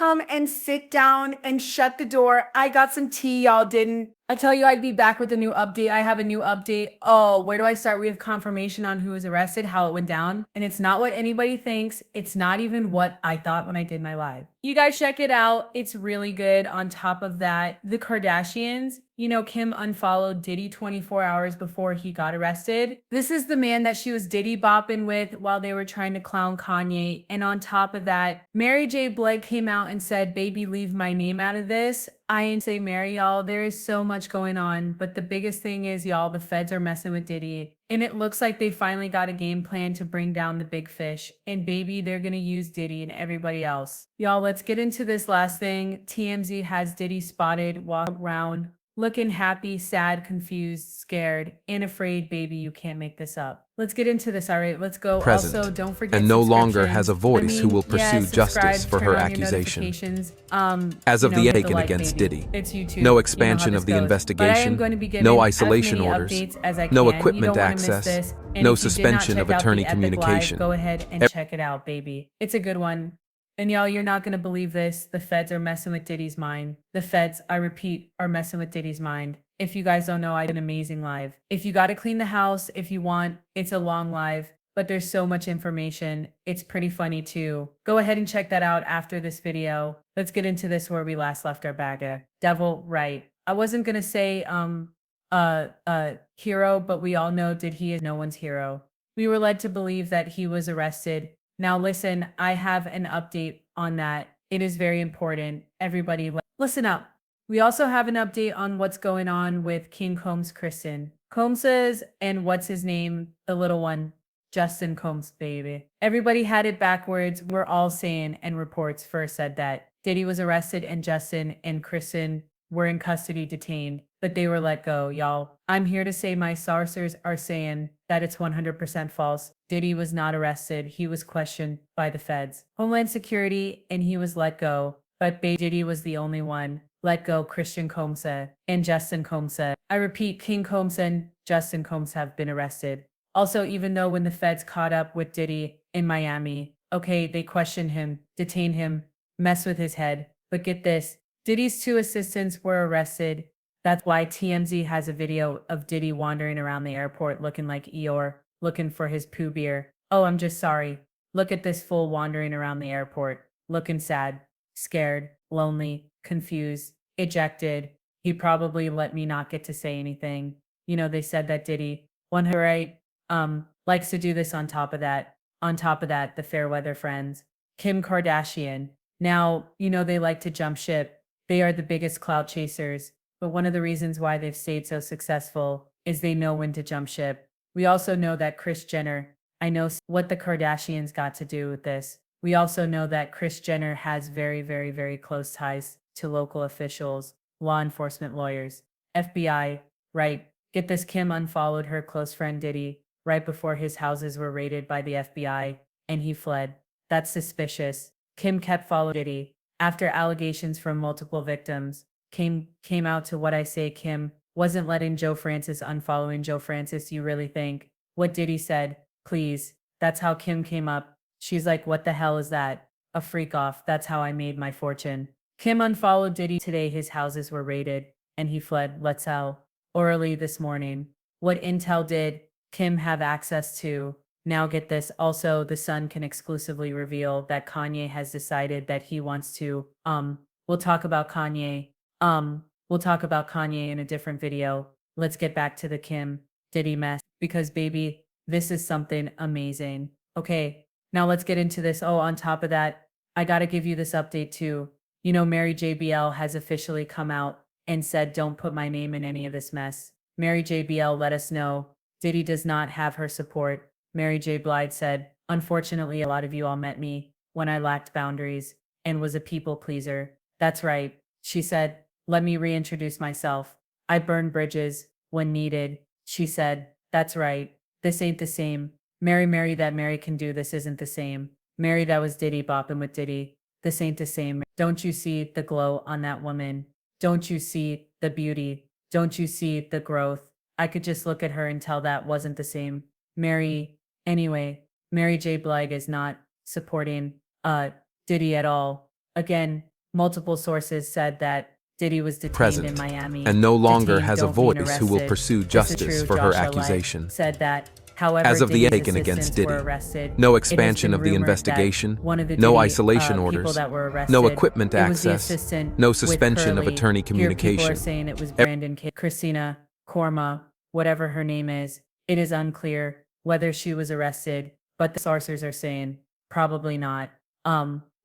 come and sit down and shut the door? I got some tea, y'all didn't. I tell you I'd be back with a new update. I have a new update. Oh, where do I start? We have confirmation on who was arrested, how it went down. And it's not what anybody thinks. It's not even what I thought when I did my live. You guys check it out. It's really good. On top of that, the Kardashians, Kim unfollowed Diddy 24 hours before he got arrested. This is the man that she was Diddy bopping with while they were trying to clown Kanye. And on top of that, Mary J. Blige came out and said, baby, leave my name out of this. I ain't say Mary, y'all. There is so much going on. But the biggest thing is, y'all, the feds are messing with Diddy. And it looks like they finally got a game plan to bring down the big fish. And baby, they're going to use Diddy and everybody else. Y'all, let's get into this last thing. TMZ has Diddy spotted walk around looking happy, sad, confused, scared, and afraid. Baby, you can't make this up. Let's get into this. All right, let's go. Present, also, don't forget and no longer subscription. has a voice who will pursue justice for her accusation. As of the Aiken against Diddy, it's YouTube. no expansion of the But I investigation, am going to be giving no as isolation many orders, updates as I no can. You equipment don't wanna miss access, this. And no if you did not suspension check of out the attorney Epic communication. Live, go ahead and check it out, baby. It's a good one. And y'all, you're not going to believe this. The feds are messing with Diddy's mind. The feds, I repeat, are messing with Diddy's mind. If you guys don't know, I did an amazing live. If you got to clean the house, if you want, it's a long live, but there's so much information. It's pretty funny too. Go ahead and check that out after this video. Let's get into this where we last left our bagger. Devil, right. I wasn't going to say, hero, but we all know Diddy is no one's hero. We were led to believe that he was arrested. Now listen, I have an update on that. It is very important. Everybody listen up. We also have an update on what's going on with King Combs Kristen. Combs's and what's his name, the little one, Justin Combs, baby. Everybody had it backwards. We're all saying, and reports first said that Diddy was arrested and Justin and Kristen were in custody detained, but they were let go, y'all. I'm here to say my sources are saying that it's 100% false. Diddy was not arrested. He was questioned by the feds, Homeland Security, and he was let go. But Diddy was the only one let go. Christian Combs and Justin Combs. I repeat, King Combs and Justin Combs have been arrested. Also, even though when the feds caught up with Diddy in Miami, okay, they questioned him, detained him, messed with his head. But get this, Diddy's 2 assistants were arrested. That's why TMZ has a video of Diddy wandering around the airport looking like Eeyore, looking for his poo beer. Oh, I'm just sorry. Look at this fool wandering around the airport, looking sad, scared, lonely, confused, ejected. He probably let me not get to say anything. They said that Diddy, likes to do this on top of that. On top of that, the Fairweather friends, Kim Kardashian. Now, they like to jump ship. They are the biggest clout chasers. But one of the reasons why they've stayed so successful is they know when to jump ship. We also know that Kris Jenner, I know what the Kardashians got to do with this. We also know that Kris Jenner has very, very, very close ties to local officials, law enforcement lawyers, FBI, right? Get this, Kim unfollowed her close friend Diddy right before his houses were raided by the FBI, and he fled. That's suspicious. Kim kept following Diddy. After allegations from multiple victims came out to what I say, Kim wasn't letting Joe Francis unfollowing Joe Francis. You really think what Diddy said? Please. That's how Kim came up. She's like, what the hell is that? A freak off. That's how I made my fortune. Kim unfollowed Diddy today. His houses were raided and he fled. Let's tell. Orally this morning. What intel did Kim have access to? Now get this. Also, The Sun can exclusively reveal that Kanye has decided that he wants to, we'll talk about Kanye. We'll talk about Kanye in a different video. Let's get back to the Kim Diddy mess because baby, this is something amazing. Okay, now let's get into this. Oh, on top of that, I gotta give you this update too. Mary JBL has officially come out and said, don't put my name in any of this mess. Mary JBL let us know Diddy does not have her support. Mary J. Blige said, unfortunately, a lot of you all met me when I lacked boundaries and was a people pleaser. That's right. She said, let me reintroduce myself. I burn bridges when needed. She said, that's right. This ain't the same. Mary that Mary can do this isn't the same. Mary that was Diddy bopping with Diddy. This ain't the same. Don't you see the glow on that woman? Don't you see the beauty? Don't you see the growth? I could just look at her and tell that wasn't the same. Anyway, Mary J. Blige is not supporting Diddy at all. Again, Multiple sources said that Diddy was detained in present, Miami. and no longer Detained, has a don't mean voice who will arrested. pursue This is justice true. for her Joshua Light accusation. said that, however, As of the Diddy's Aiken against assistants Diddy, were arrested. no It has expansion been of the rumored that investigation, one of the no Diddy, isolation people orders, that were arrested, no equipment it was the access, assistant no with suspension of Curly. attorney Here people are communication. saying it was Brandon K. Christina Korma, whatever her name is. It is unclear whether she was arrested, but the sources are saying probably not.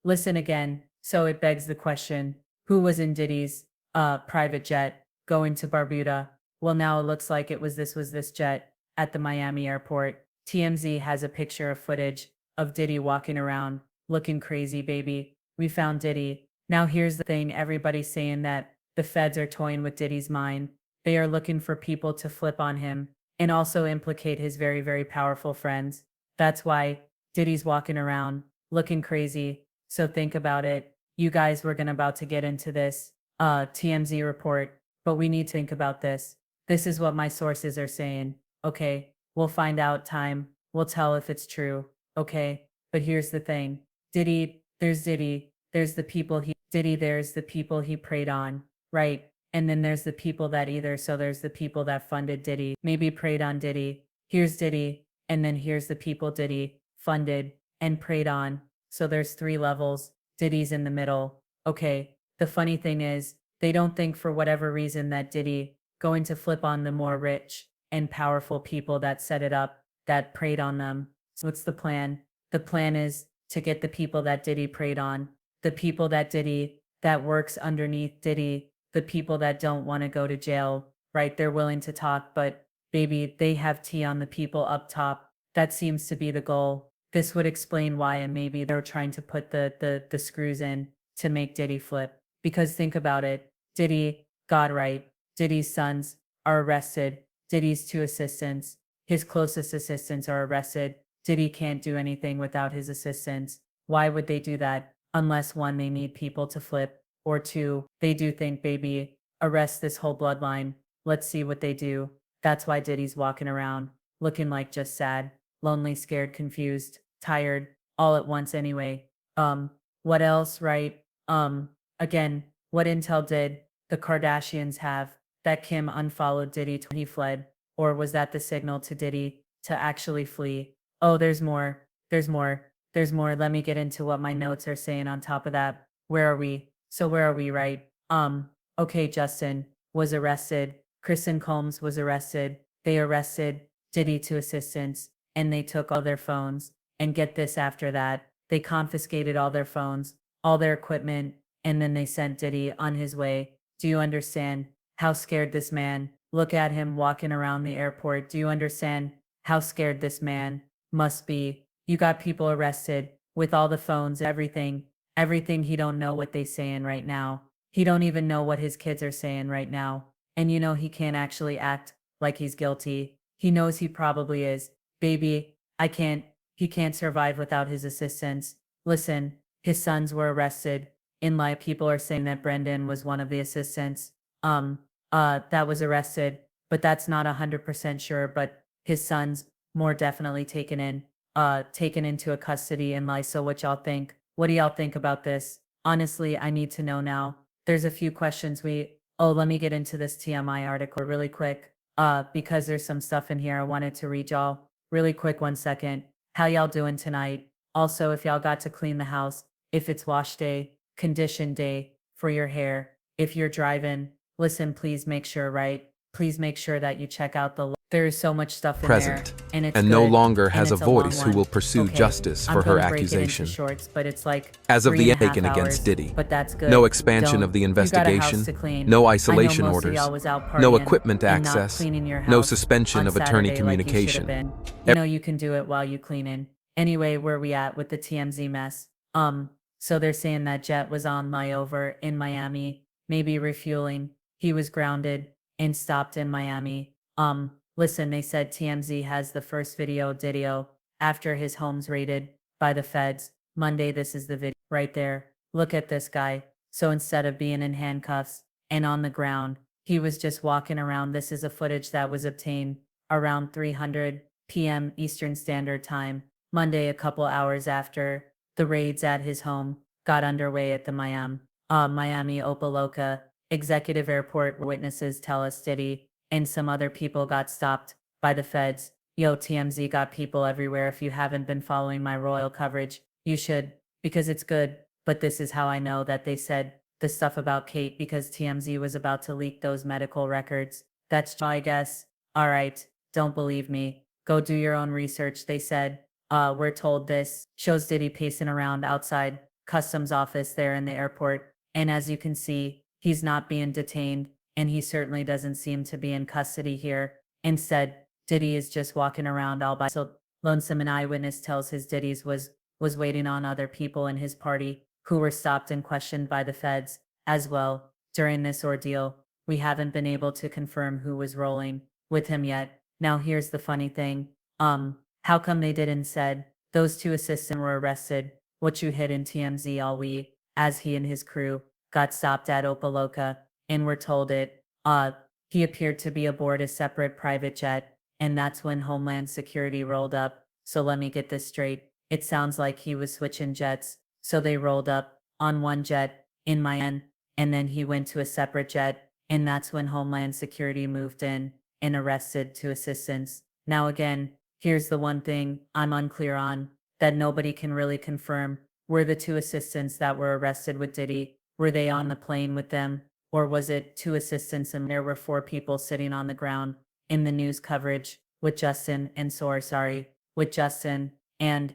Listen again. So it begs the question, who was in Diddy's private jet going to Barbuda? Well, now it looks like it was this jet at the Miami airport. TMZ has a picture of footage of Diddy walking around looking crazy, baby. We found Diddy. Now here's the thing, everybody's saying that the feds are toying with Diddy's mind. They are looking for people to flip on him and also implicate his very, very powerful friends. That's why Diddy's walking around looking crazy. So think about it. You guys were about to get into this TMZ report, but we need to think about this. This is what my sources are saying. Okay, we'll find out. Time will tell if it's true. Okay, but here's the thing. Diddy, there's the people there's the people he preyed on, right? And then there's the people that there's the people that funded Diddy, maybe preyed on Diddy. Here's Diddy, and then here's the people Diddy funded and preyed on. So there's 3 levels. Diddy's in the middle. Okay, the funny thing is, they don't think for whatever reason that Diddy going to flip on the more rich and powerful people that set it up, that preyed on them. So what's the plan? The plan is to get the people that Diddy preyed on, the people that Diddy, that works underneath Diddy, the people that don't want to go to jail, right? They're willing to talk, but baby, they have tea on the people up top. That seems to be the goal. This would explain why, and maybe they're trying to put the screws in to make Diddy flip. Because think about it, Diddy got right. Diddy's sons are arrested. Diddy's 2 assistants, his closest assistants, are arrested. Diddy can't do anything without his assistants. Why would they do that? Unless 1, they need people to flip, or 2, they do think, baby, arrest this whole bloodline. Let's see what they do. That's why Diddy's walking around, looking like just sad, lonely, scared, confused, tired, all at once anyway. What else, right? Again, what intel did the Kardashians have that Kim unfollowed Diddy when he fled? Or was that the signal to Diddy to actually flee? Oh, there's more. There's more. There's more. Let me get into what my notes are saying on top of that. Where are we? So where are we, right? Okay, Justin was arrested. Kristen Combs was arrested. They arrested Diddy 2 assistants, and they took all their phones. And get this, after that, they confiscated all their phones, all their equipment, and then they sent Diddy on his way. Do you understand how scared this man? Look at him walking around the airport. Do you understand how scared this man must be? You got people arrested with all the phones, everything. He don't know what they saying right now. He don't even know what his kids are saying right now. And you know he can't actually act like he's guilty. He knows he probably is. Baby, he can't survive without his assistants. Listen, his sons were arrested. In life, people are saying that Brendan was one of the assistants. That was arrested, but that's not 100% sure, but his sons more definitely taken into a custody in life. So what y'all think? What do y'all think about this? Honestly, I need to know now. There's a few questions let me get into this TMI article really quick. Because there's some stuff in here I wanted to read y'all really quick. 1 second. How y'all doing tonight? Also, if y'all got to clean the house, if it's wash day, condition day for your hair, if you're driving, listen, please make sure, right? Please make sure that you check out there is so much stuff in present, there, and it's and good, no longer and has a it's long voice who one. will pursue Okay, justice I'm for her gonna break it into accusation. shorts, but it's like As of the 3.5 Aiken against hours, Diddy, but that's good. no expansion of the You got a house investigation, to clean. no I know isolation most of orders, y'all was out no partying equipment and not access, cleaning your no house suspension on of attorney Saturday like you should have communication. been. You know you can do it while you cleaning. Anyway, where we at with the TMZ mess? So they're saying that Jet was on layover in Miami, maybe refueling. He was grounded and stopped in Miami. Listen, they said TMZ has the first video after his home's raided by the feds. Monday, this is the video right there. Look at this guy. So instead of being in handcuffs and on the ground, he was just walking around. This is a footage that was obtained around 3:00 p.m. Eastern Standard Time, Monday, a couple hours after the raids at his home got underway at the Miami. Miami Opaloka Executive Airport. Witnesses tell us Diddy and some other people got stopped by the feds. Yo, TMZ got people everywhere. If you haven't been following my royal coverage, you should, because it's good. But this is how I know that they said the stuff about Kate, because TMZ was about to leak those medical records. That's my guess. All right, don't believe me. Go do your own research, they said. We're told this shows Diddy pacing around outside customs office there in the airport. And as you can see, he's not being detained, and he certainly doesn't seem to be in custody here. Instead, Diddy is just walking around all by so lonesome. An eyewitness tells his Diddy's was waiting on other people in his party who were stopped and questioned by the feds as well during this ordeal. We haven't been able to confirm who was rolling with him yet. Now here's the funny thing. How come they didn't said those two assistants were arrested? What you hid in TMZ all week, as he and his crew got stopped at Opaloka, and were told it. He appeared to be aboard a separate private jet, and that's when Homeland Security rolled up. So let me get this straight. It sounds like he was switching jets, so they rolled up on one jet in Miami, and then he went to a separate jet, and that's when Homeland Security moved in and arrested two assistants. Now again, here's the one thing I'm unclear on, that nobody can really confirm. Were the two assistants that were arrested with Diddy, were they on the plane with them? Or was it two assistants and there were four people sitting on the ground in the news coverage with Justin and with Justin and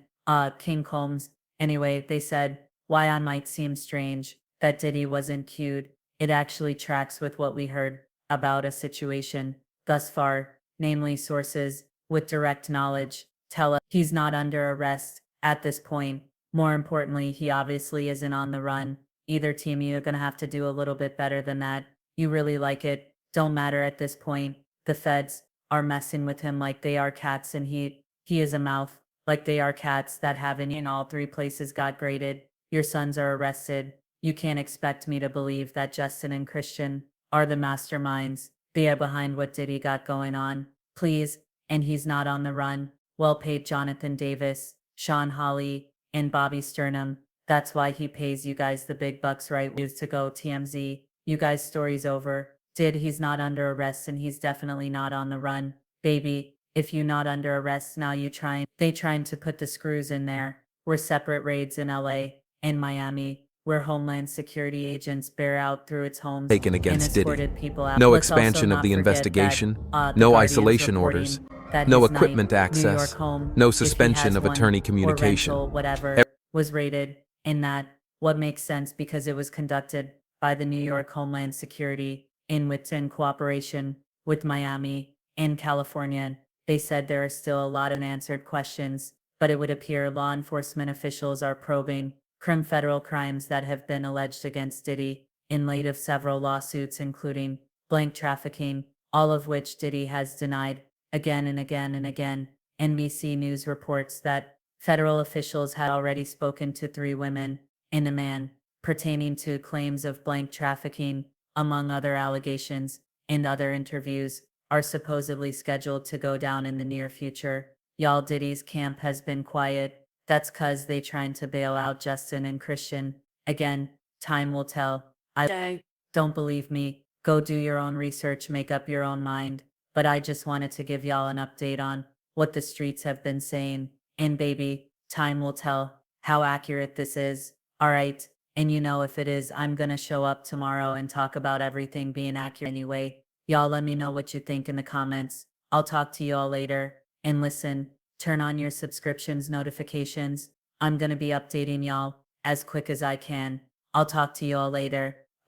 King Combs? Anyway, they said, why I might seem strange that Diddy wasn't cued. It actually tracks with what we heard about a situation thus far, namely sources with direct knowledge tell us he's not under arrest at this point. More importantly, he obviously isn't on the run. Either team, you're gonna have to do a little bit better than that. You really like it. Don't matter at this point. The feds are messing with him like they are cats, and he is a mouth like they are cats that haven't in all three places got graded. Your sons are arrested. You can't expect me to believe that Justin and Christian are the masterminds. They are behind what Diddy got going on. Please. And he's not on the run. Well-paid Jonathan Davis, Sean Hawley, and Bobby Sternum. That's why he pays you guys the big bucks, right? News to go, TMZ. You guys' story's over. He's not under arrest, and he's definitely not on the run. Baby, if you not under arrest, now they trying to put the screws in there. We're separate raids in LA and Miami, where Homeland Security agents bear out through its homes Taken against and Diddy. escorted people out. No Let's also expansion of not the forget investigation, that, the no Guardian's isolation reporting orders, that no his equipment New access, York home, no if he suspension has of one, attorney or communication. rental, whatever, was raided, in that what makes sense because it was conducted by the New York Homeland Security in cooperation with Miami and California. They said there are still a lot of unanswered questions, but it would appear law enforcement officials are probing federal crimes that have been alleged against Diddy in light of several lawsuits, including blank trafficking, all of which Diddy has denied again and again and again. NBC News reports that federal officials had already spoken to 3 women and a man pertaining to claims of blank trafficking, among other allegations, and other interviews are supposedly scheduled to go down in the near future. Y'all, Diddy's camp has been quiet. That's 'cause they trying to bail out Justin and Christian. Again, time will tell. I don't believe me. Go do your own research, make up your own mind. But I just wanted to give y'all an update on what the streets have been saying. And baby, time will tell how accurate this is. All right. And if it is, I'm gonna show up tomorrow and talk about everything being accurate anyway. Y'all let me know what you think in the comments. I'll talk to y'all later. And listen, turn on your subscriptions notifications. I'm gonna be updating y'all as quick as I can. I'll talk to y'all later.